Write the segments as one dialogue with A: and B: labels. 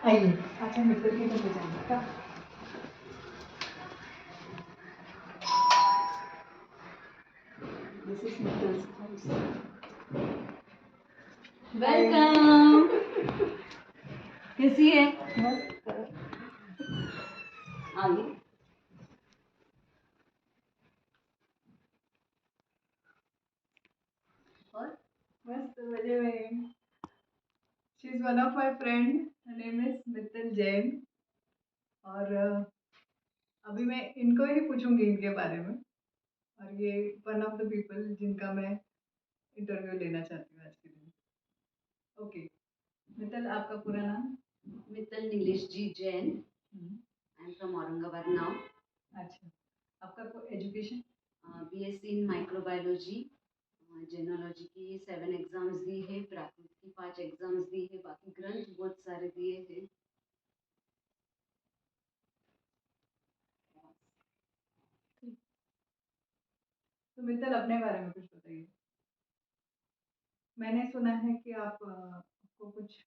A: आइए अच्छा मित्र के घर पे जाएंगे क्या? This is Mittal's house.
B: Welcome. कैसी है?
A: मस्त
B: आइए। और
A: मस्त मजे में। She is one of my friend. Her name is Mittal Jain. और अभी मैं इनको ही पूछूंगी इनके बारे में और ये वन ऑफ द पीपल जिनका मैं इंटरव्यू लेना चाहती हूँ आज के दिन। ओके मित्तल आपका पूरा नाम?
B: Mittal Nilesh ji Jain. I am from Aurangabad now.
A: अच्छा आपका कोई एजुकेशन?
B: BSc in microbiology. जेनोलॉजी की 7 एग्जाम्स दी है, प्राकृत की 5 एग्जाम्स दी है, बाकी ग्रंथ बहुत सारे दिए हैं।
A: तो मित्तल अपने बारे में कुछ बताइए। मैंने सुना है कि आपको कुछ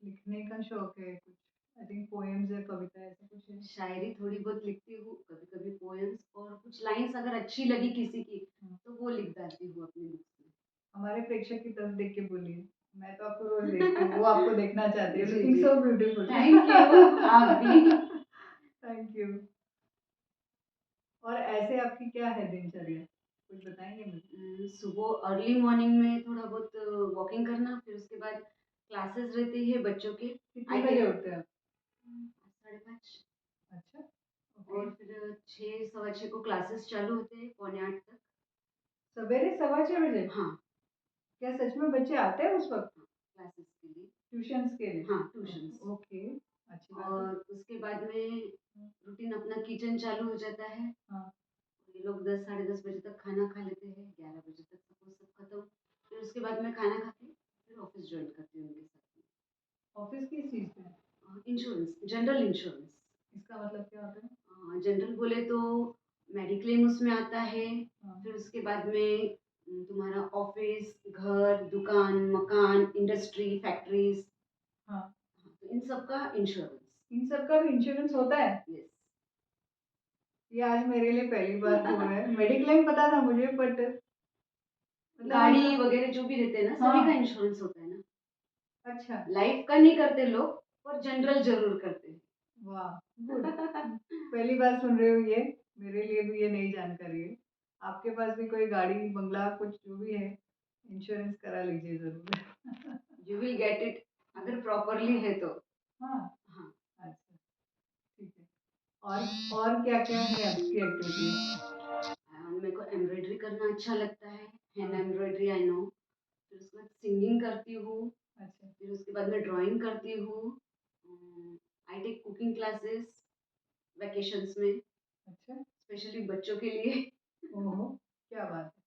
A: लिखने का शौक है, कुछ आई थिंक पोएम्स या कविता ऐसा कुछ है।
B: शायरी थोड़ी बहुत लिखती हूँ, कभी कभी पोएम्स, और कुछ लाइंस अगर अच्छी लगी किसी की तो वो लिख डालती हूँ अपनी बुक्स में।
A: हमारे प्रेक्षक की तरफ देख के बोलिए, मैं तो आपको रोज देखती हूँ, वो आपको देखना चाहती है।
B: जी,
A: लुकिंग
B: जी।
A: So beautiful.
B: Thank you. आप भी।
A: Thank you. और ऐसे आपकी क्या है दिनचर्या, कुछ बताएंगे मुझे?
B: सुबह अर्ली मॉर्निंग में थोड़ा बहुत वॉकिंग करना, फिर उसके बाद क्लासेस रहती है बच्चों के।
A: कितने बजे उठते हैं आप?
B: 5:30।
A: अच्छा
B: और फिर 6, 6:15 को क्लासेस चालू होते हैं, 7:45 तक।
A: सवेरे 6:15 बजे?
B: हाँ।
A: क्या सच में बच्चे आते हैं उस वक्त
B: क्लासेस के लिए।
A: ट्यूशंस के लिए?
B: हाँ, ट्यूशंस।
A: ओके अच्छी बात है।
B: और उसके बाद में रूटीन अपना किचन चालू हो जाता है।
A: हाँ
B: ये लोग 10, 10:30 बजे तक खाना खा लेते हैं, 11 बजे तक सब खत्म। फिर उसके बाद मैं खाना खा के फिर ऑफिस ज्वाइन करती हूँ उनके साथ।
A: ऑफिस किस चीज़ पे?
B: Insurance, general insurance.
A: इसका मतलब क्या होता है?
B: जनरल बोले तो मेडिक्लेम उसमें आता है।
A: हाँ।
B: फिर उसके बाद में तुम्हारा ऑफिस, घर, दुकान, मकान, इंडस्ट्री, फैक्ट्रीज,
A: हाँ
B: तो इन सब का इंश्योरेंस।
A: इन सब का भी इंश्योरेंस होता है?
B: यस।
A: ये आज मेरे लिए पहली बार हो रहा है। मेडिक्लेम पता था मुझे बट
B: गाड़ी वगैरह जो भी रहते हैं ना, सभी का इंश्योरेंस होता है ना।
A: अच्छा
B: लाइफ का नहीं करते लोग, पर जनरल जरूर करते हैं।
A: वाह गुड। पहली बार सुन रही हूँ ये, मेरे लिए भी ये नई जानकारी है। आपके पास भी कोई गाड़ी बंगला कुछ जो भी है, इंश्योरेंस करा लीजिए जरूर।
B: यू विल गेट इट, अगर प्रॉपरली है तो।
A: हाँ
B: हाँ।
A: अच्छा ठीक है। और क्या क्या है आपकी एक्टिविटी?
B: मेरे को एम्ब्रॉयडरी करना अच्छा लगता है, हैंड एम्ब्रॉयडरी आई नो। फिर उसके बाद सिंगिंग करती हूँ।
A: अच्छा
B: फिर उसके बाद मैं ड्राइंग करती हूँ। I take cooking classes vacations में,
A: अच्छा
B: स्पेशली बच्चों के लिए।
A: ओहो क्या बात है।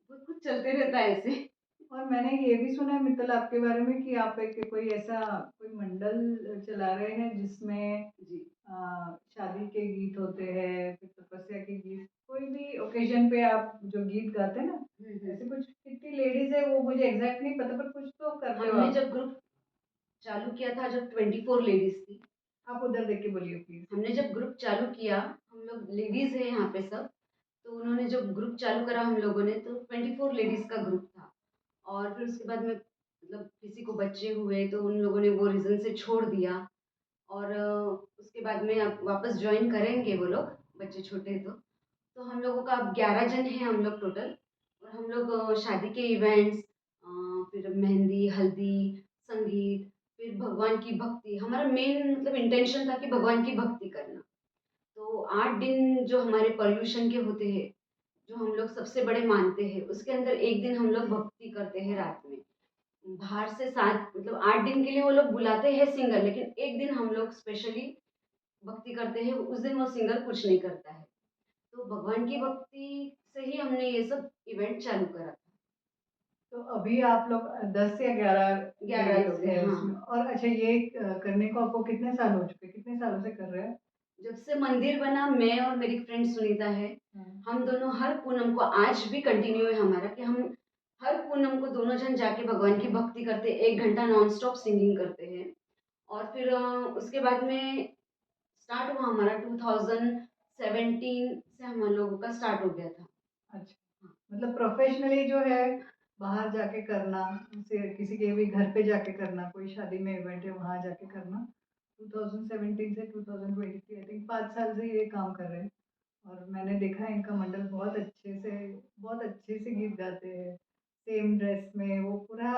B: बहुत कुछ चलते रहता है ऐसे।
A: और मैंने ये भी सुना है मित्तल आपके बारे में कि आप एक कोई ऐसा कोई मंडल चला रहे हैं जिसमें
B: जी।
A: शादी के गीत होते हैं, फिर तपस्या के गीत, कोई भी ओकेजन पे आप जो गीत गाते हैं ना, ऐसे कुछ कितनी लेडीज है वो मुझे एग्जैक्ट नहीं पता पर कुछ तो करते हो
B: हमने
A: आप।
B: जब ग्रुप चालू किया था, जब 24 लेडीज थी।
A: आप उधर देख के बोलिए प्लीज।
B: हमने जब ग्रुप चालू किया, हम लोग लेडीज है यहाँ पे सब, तो उन्होंने जब ग्रुप चालू करा हम लोगों ने, तो 24 लेडीज का ग्रुप था। और फिर उसके बाद में मतलब किसी को बच्चे हुए तो उन लोगों ने वो रीज़न से छोड़ दिया। और उसके बाद में अब वापस ज्वाइन करेंगे वो लोग, बच्चे छोटे तो हम लोगों का अब 11 जन हैं हम लोग टोटल। और हम लोग शादी के इवेंट्स, फिर मेहंदी, हल्दी, संगीत, फिर भगवान की भक्ति, हमारा मेन मतलब इंटेंशन था कि भगवान की भक्ति करना। तो 8 दिन जो हमारे पर्यूषण के होते हैं, जो हम लोग सबसे बड़े मानते हैं, उसके अंदर एक दिन हम लोग भक्ति करते हैं रात में। बाहर से 7 मतलब 8 दिन के लिए वो लोग बुलाते हैं सिंगर, लेकिन एक दिन हम लोग स्पेशली भक्ति करते हैं। उस दिन वो सिंगर कुछ नहीं करता है। तो भगवान की भक्ति से ही हमने ये सब इवेंट चालू करा था।
A: तो अभी आप लोग 10 या 11
B: 11
A: लेडीज
B: लोग
A: है
B: हैं,
A: उसमें।
B: हाँ।
A: और अच्छा ये करने को आपको कितने साल हो चुके, कितने सालों से कर रहे हैं?
B: जब से मंदिर बना, मैं और मेरी फ्रेंड सुनीता है, हम दोनों हर पूनम को, आज भी कंटिन्यू है हमारा कि हम हर पूनम को दोनों जन जाके भगवान की भक्ति करते, 1 घंटा नॉन स्टॉप सिंगिंग करते हैं। और फिर उसके बाद में स्टार्ट हुआ हमारा 2017 से हम लोगों का स्टार्ट हो गया था।
A: अच्छा,
B: हाँ।
A: मतलब प्रोफेशनली जो है बाहर जाके करना, जैसे किसी के भी घर पे जाके करना, कोई शादी में इवेंट है वहाँ जाके करना, 2017 से 2023 आई थिंक 5 साल से ये काम कर रहे हैं। और मैंने देखा है इनका मंडल बहुत अच्छे से गीत गाते हैं। सेम ड्रेस में वो पूरा,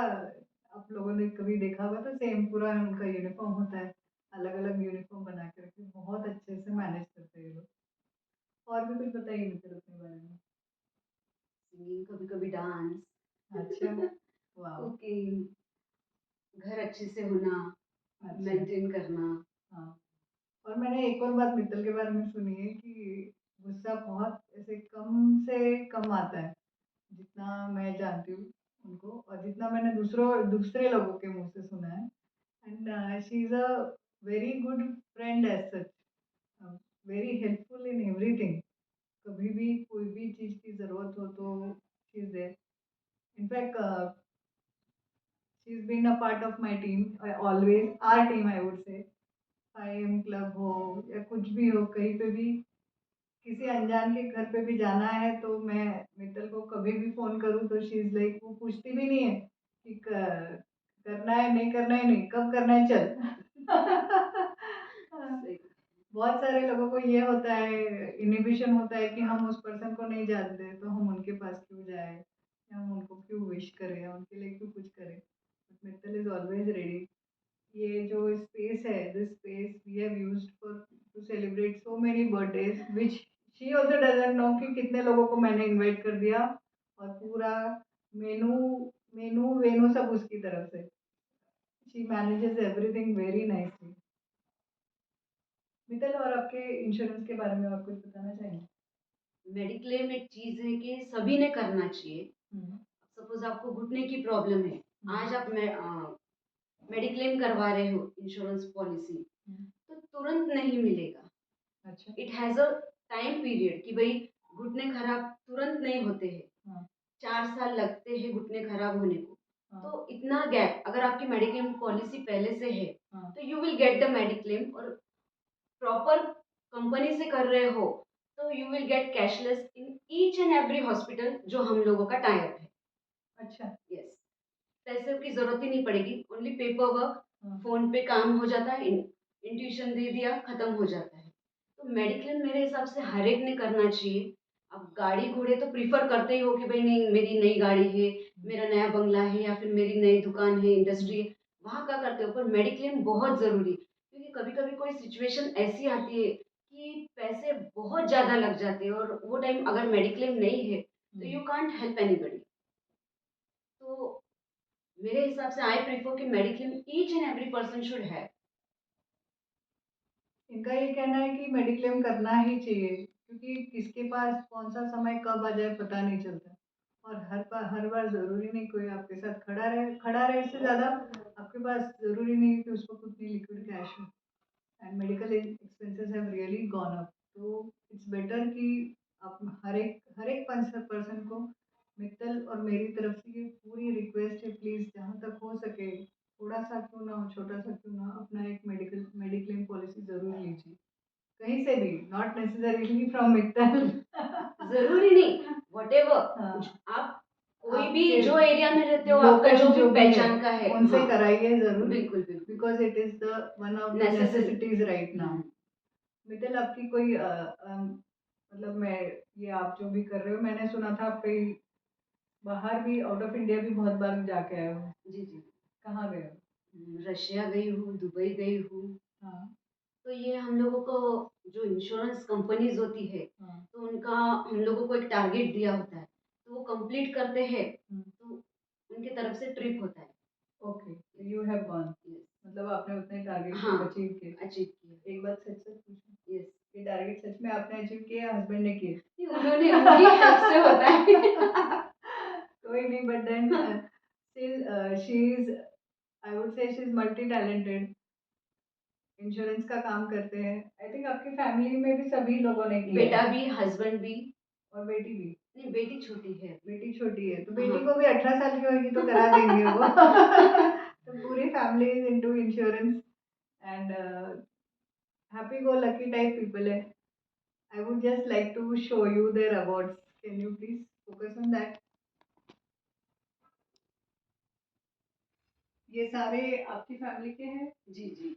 A: आप लोगों ने कभी देखा होगा तो सेम पूरा उनका यूनिफ़ॉर्म होता है। अलग-अलग यूनिफ़ॉर्म बना के रखे, बहुत अच्छे से मैनेज करते हैं ये लोग। और भी कुछ बताइए मित्र अपने बारे में?
B: सिंगिंग, कभी-कभी डांस,
A: अच्छा, वाओ!
B: कुकिंग, घर अच्छे से होना,
A: अच्छा,
B: मेंटेन करना।
A: हाँ। और मैंने एक और बात मित्तल के बारे में सुनी है कि गुस्सा बहुत ऐसे कम से कम आता है, जितना मैं जानती हूँ उनको और जितना मैंने दूसरे लोगों के मुँह से सुना है। And she is a very good friend as such, uh, very helpful in everything. कभी भी कोई भी चीज़ की ज़रूरत हो तो she is there. In fact she is been a part of my team, always our team I would say. 5 club हो या कुछ भी हो, कहीं पे भी किसी अनजान के घर पे भी जाना है तो मैं मित्तल को कभी भी फ़ोन करूँ तो शी इज़ लाइक, वो पूछती भी नहीं है कि करना है, नहीं करना है, नहीं, कब करना है, चल।
B: सही।
A: बहुत सारे लोगों को ये होता है, इन्हिबिशन होता है कि हम उस पर्सन को नहीं जानते तो हम उनके पास क्यों जाएँ या हम उनको क्यों विश करें या उनके लिए क्यों कुछ करें। But Mittal is always ready. ये जो स्पेस है, this space we have used for to celebrate so many birthdays which she also doesn't know कि कितने लोगों को मैंने इनवाइट कर दिया और पूरा मेनू मेनू वेनू सब उसकी तरफ से। She manages everything very nicely. Mittal, और आपके इंश्योरेंस के बारे में और कुछ बताना चाहेंगे?
B: मेडिक्लेम एक चीज़ है कि सभी ने करना चाहिए।
A: हुँ,
B: सपोज़ आपको घुटने की प्रॉब्लम है,
A: हुँ,
B: आज आप मेडिक्लेम करवा रहे हो इंश्योरेंस पॉलिसी,
A: हुँ।
B: तो तुरंत नहीं मिलेगा।
A: अच्छा,
B: it has a time period कि भई घुटने खराब तुरंत नहीं होते हैं,
A: हाँ,
B: 4 साल लगते हैं घुटने खराब होने को।
A: हाँ,
B: तो इतना गैप अगर आपकी मेडिक्लेम पॉलिसी पहले से है,
A: हाँ।
B: तो you will get the mediclaim और प्रॉपर कंपनी से कर रहे हो, तो you will get cashless in each and every hospital जो हम लोगों का टाई अप है।
A: अच्छा,
B: यस, पैसे की ज़रूरत ही नहीं पड़ेगी, ओनली पेपर वर्क,
A: हाँ,
B: फ़ोन पे काम हो जाता है, इंट्यूशन दे दिया, खत्म हो जाता है। तो मेडिक्लेम मेरे हिसाब से हर एक ने करना चाहिए। अब गाड़ी-घोड़े तो प्रेफ़र करते ही हो कि भई नहीं मेरी नई गाड़ी है,
A: हुँ,
B: मेरा नया बंगला है या फिर मेरी नई दुकान है,
A: हुँ,
B: इंडस्ट्री है, वहाँ का करते हो, पर मेडिक्लेम बहुत ज़रूरी है। क्योंकि कभी-कभी कोई सिचुएशन ऐसी आती है कि पैसे बहुत ज़्यादा लग जाते हैं और वो टाइम अगर मेडिक्लेम नहीं है, तो
A: हुँ।
B: You can't help anybody. तो मेरे हिसाब से आई प्रेफर कि mediclaim each and every person should have.
A: इनका ये कहना है कि मेडिक्लेम करना ही चाहिए क्योंकि किसके पास कौन-सा समय कब आ जाए पता नहीं चलता। और हर बार ज़रूरी नहीं कोई आपके साथ खड़ा रहे इससे ज़्यादा आपके पास ज़रूरी नहीं है कि उस वक़्त उतनी लिक्विड कैश हो। And medical expenses have really gone up, तो इट्स बेटर कि आप हर एक पर्सन को मित्तल और मेरी तरफ से ये पूरी रिक्वेस्ट है, प्लीज़ जहाँ तक हो सके थोड़ा सा क्यों ना हो, छोटा सा क्यों ना, अपना एक मेडिक्लेम पॉलिसी ज़रूर लीजिए, कहीं से भी, नॉट नेसेसरीली फ्रॉम मित्तल।
B: ज़रूरी नहीं, व्हाटएवर ज
A: हाँ,
B: आप कोई भी
A: आपके
B: जो एरिया में रहते हो, आपका
A: लोकल
B: जो भी
A: जो भी है
B: पहचान का है,
A: उनसे
B: हाँ,
A: कराइए ज़रूर,
B: बिल्कुल, बिल्कुल,
A: because it is the one of the
B: necessary.
A: Necessities right now.
B: हुँ,
A: मित्तल, आपकी कोई मतलब मैं ये आप जो भी कर रहे हो मैंने सुना था आप कहीं बाहर भी, आउट ऑफ इंडिया भी बहुत बार जाके आए हो।
B: जी, जी।
A: कहाँ गए हो?
B: रशिया गई हूँ, दुबई गई हूँ,
A: हाँ,
B: तो ये हम लोगों को जो इंश्योरेंस कंपनीज़ होती है,
A: हाँ,
B: तो उनका हम लोगों को एक टारगेट दिया होता है, तो वो कंप्लीट करते हैं,
A: हुँ,
B: तो उनकी तरफ से ट्रिप होता है।
A: Okay,
B: yes,
A: you have gone,
B: yes,
A: मतलब आपने उतने टारगेट
B: हाँ,
A: अचीव किए।
B: अचीव किया।
A: एक बात सच-सच पूछूँ?
B: यस।
A: ये टारगेट सच में आपने अचीव किए या हस्बैंड ने किए?
B: नहीं, उन्होंने उनकी हेल्प से होता है।
A: कोई नहीं, but then still she is, I would say she is multi talented, insurance का काम करते हैं। आई थिंक आपकी फैमिली में भी सभी लोगों ने किया
B: बेटा
A: है
B: भी, हस्बैंड भी।
A: और बेटी भी।
B: नहीं, बेटी छोटी है।
A: बेटी छोटी है, तो बेटी
B: हाँ।
A: को भी 18 साल की होगी तो करा देंगे वो। तो पूरी family is into insurance. And happy go lucky type people है. I would just like to show you their awards. Can you please focus on that? ये सारे आपकी फैमिली के हैं?
B: जी जी.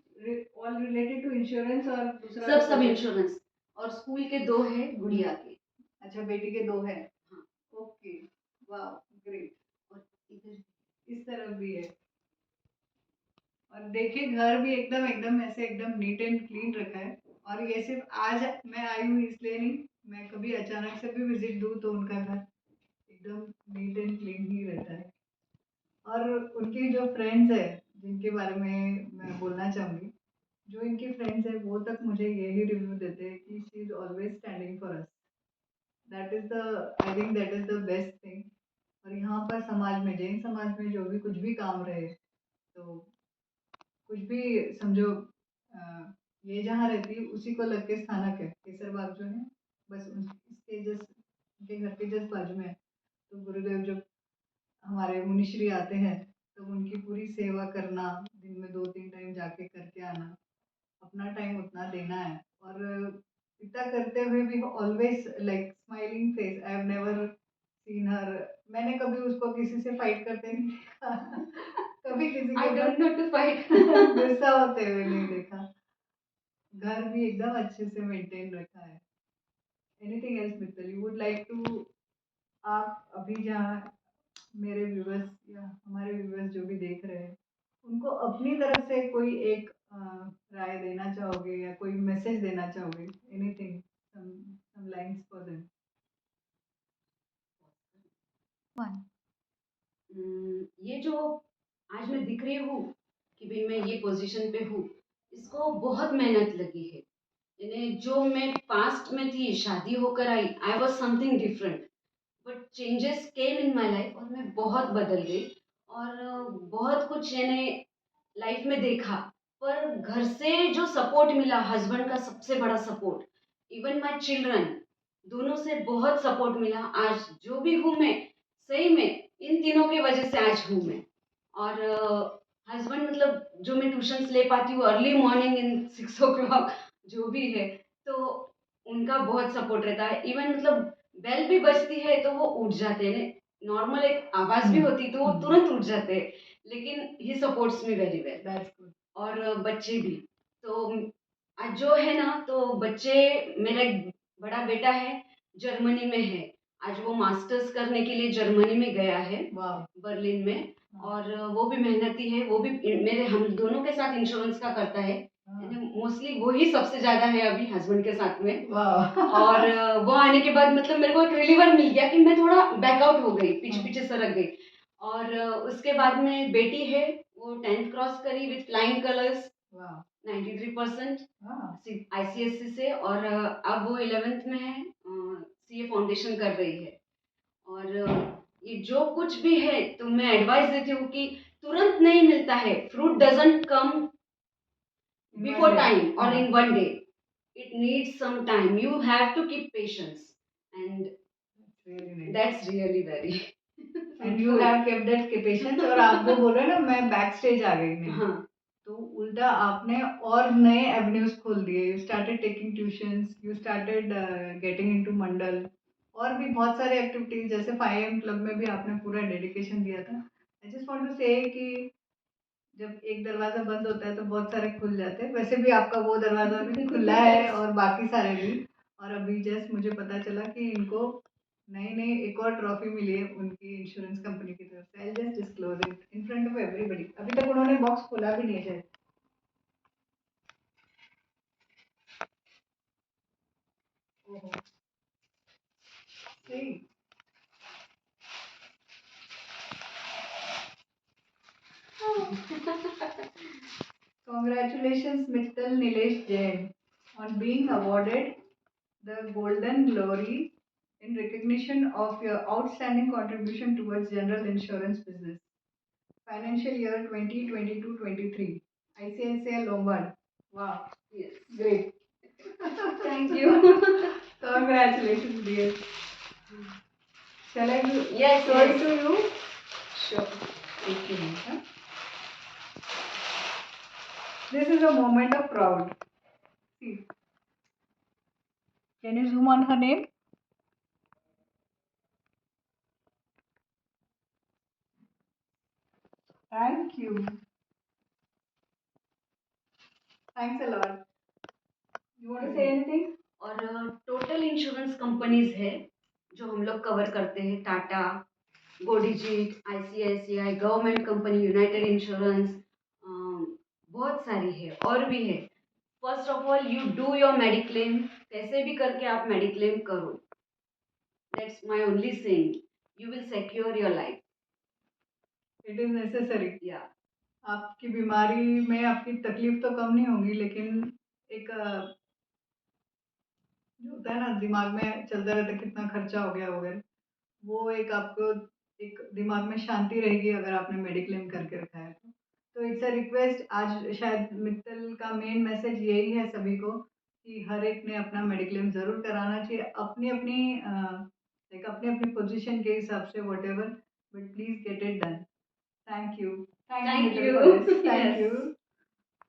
A: ऑल रिलेटेड टू इंश्योरेंस और दूसरा
B: सब
A: भी
B: सब
A: कुछ है?
B: इंश्योरेंस. और स्कूल के 2 है गुड़िया के.
A: अच्छा, बेटी के 2 हैं.
B: हाँ.
A: Okay, wow, great.
B: और इधर
A: इस तरफ भी है. और देखिए घर भी एकदम एकदम ऐसे एकदम नीट एंड क्लीन रखा है. और ये सिर्फ आज मैं आई हूँ इसलिए नहीं, मैं कभी अचानक से भी विजिट दूँ तो उनका घर एकदम नीट एंड क्लीन ही रहता है. और उनकी जो फ्रेंड्स है जिनके बारे में मैं बोलना चाहूँगी, जो इनकी फ्रेंड्स है वो तक मुझे यही रिव्यू देते हैं कि she is always standing for us. That is the, I think that is the best thing. और यहाँ पर समाज में, जैन समाज में जो भी कुछ भी काम रहे, तो कुछ भी समझो, अ, ये जहाँ रहती है उसी को लग के स्थानक है केसर बाग जो है, बस इसके जस्ट उनके घर के जस्ट बाजू में है. तो गुरुदेव जब हमारे मुनिश्री आते हैं तो उनकी पूरी सेवा करना, दिन में 2-3 टाइम जाके करके आना, अपना टाइम उतना देना है. और इतना करते हुए भी always like smiling face. I have never seen हर, मैंने कभी उसको किसी से फाइट करते नहीं देखा. कभी किसी के
B: I don't know to fight.
A: गुस्सा होते हुए नहीं देखा. घर भी एकदम अच्छे से मेंटेन रखा है. Anything else Mittal you would like to, आप अभी जहाँ मेरे व्यूवर्स या हमारे व्यूवर्स जो भी देख रहे हैं उनको अपनी तरफ से कोई एक राय देना चाहोगे या कोई मैसेज देना चाहोगे? Anything, some lines for them. One.
B: ये जो आज मैं दिख रही हूँ कि भाई मैं ये पोजीशन पे हूँ, इसको बहुत मेहनत लगी है. यानी जो मैं पास्ट में थी, शादी होकर आई, I was something different. But changes came in my life और मैं बहुत बदल गई. और बहुत कुछ मैंने लाइफ में देखा. पर घर से जो सपोर्ट मिला, हस्बैंड का सबसे बड़ा सपोर्ट, इवन माय चिल्ड्रन, दोनों से बहुत सपोर्ट मिला. आज जो भी हूँ मैं, सही में इन तीनों की वजह से आज हूँ मैं. और हस्बैंड मतलब जो मैं ट्यूशंस ले पाती हूँ अर्ली मॉर्निंग इन 6 o'clock, जो भी है, तो उनका बहुत सपोर्ट रहता है. इवन मतलब बेल भी बजती है तो वो उठ जाते हैं. नॉर्मल एक आवाज भी होती तो वो तुरंत उठ जाते हैं. लेकिन he supports me very well.
A: That's good.
B: और बच्चे भी. तो आज जो है ना, तो बच्चे, मेरा एक बड़ा बेटा है, जर्मनी में है. आज वो मास्टर्स करने के लिए जर्मनी में गया है,
A: वाह.
B: बर्लिन में. और वो भी मेहनती है. वो भी मेरे, हम दोनों के साथ इंश्योरेंस का करता है. मोस्टली वो ही सबसे ज्यादा है अभी हस्बैंड के साथ में.
A: वाह.
B: और वो आने के बाद मतलब मेरे को एक रिलीवर मिल गया कि मैं थोड़ा बैकआउट हो गई, पीछे पीछे सरक गई. और उसके बाद में बेटी है, वो 10th क्रॉस करी विथ फ्लाइंग कलर्स,
A: वाह.
B: 93%
A: हाँ.
B: आईसीएससी से. और अब वो 11th में है, सीए फाउंडेशन कर रही है. और ये जो कुछ भी है, तो मैं एडवाइस देती हूँ कि तुरंत नहीं मिलता है. Fruit doesn't come before time or in one day. It needs some time. You have to keep patience, and
A: Really nice.
B: that's really very.
A: And you have kept that patience. और आप वो बोल रहे हैं ना, मैं बैक स्टेज आ गई नहीं.
B: हाँ.
A: तो उल्टा आपने और नए एवेन्यूज खोल दिए. You started taking tuitions, you started getting into mandal, और भी बहुत सारे एक्टिविटीज, जैसे 5am क्लब में भी आपने पूरा डेडिकेशन दिया था. आई जस्ट वांट टू से कि जब एक दरवाजा बंद होता है तो बहुत सारे खुल जाते हैं. वैसे भी आपका वो दरवाजा भी खुला है और बाकी सारे भी. और अभी जस्ट मुझे पता चला कि इनको नई नई एक और ट्रॉफी मिली है उनकी इंश्योरेंस कंपनी की तरफ से. I just disclose it in front of everybody. अभी तक उन्होंने बॉक्स खोला भी नहीं है. ओहो, सही. Congratulations, Mr. Nilesh Jain, on being awarded the Golden Glory in recognition of your outstanding contribution towards general insurance business. Financial year 2022-23. ICICI Lombard. Wow.
B: Yes.
A: Great.
B: Thank you.
A: Congratulations, dear. Shall I show
B: Yes.
A: it to you?
B: Sure.
A: एक minute. This is a moment of proud. See, can you zoom on her name? Thank you. Thanks a lot. You want to say anything?
B: और total insurance companies है जो हम लोग cover करते हैं, Tata, Godigit, ICICI, government company, united insurance, बहुत सारी है और भी है। First of all you do your mediclaim, कैसे भी करके आप मेडिक्लेम करो। That's my only saying, you will secure your life.
A: It is necessary.
B: या
A: आपकी बीमारी में आपकी तकलीफ तो कम नहीं होगी, लेकिन एक जो होता है ना, दिमाग में चलता रहता है कितना खर्चा हो गया वगैरह, वो एक आपको एक दिमाग में शांति रहेगी अगर आपने मेडिक्लेम करके रखा है तो इट्स अ रिक्वेस्ट। आज शायद मित्तल का मेन मैसेज यही है सभी को कि हर एक ने अपना मेडिक्लेम ज़रूर कराना चाहिए, अपनी अपनी लाइक अपनी अपनी पोजीशन के हिसाब से, what ever, but please get it done. Thank you
B: thank
A: Mittal
B: you.
A: For this, thank
B: yes.
A: You.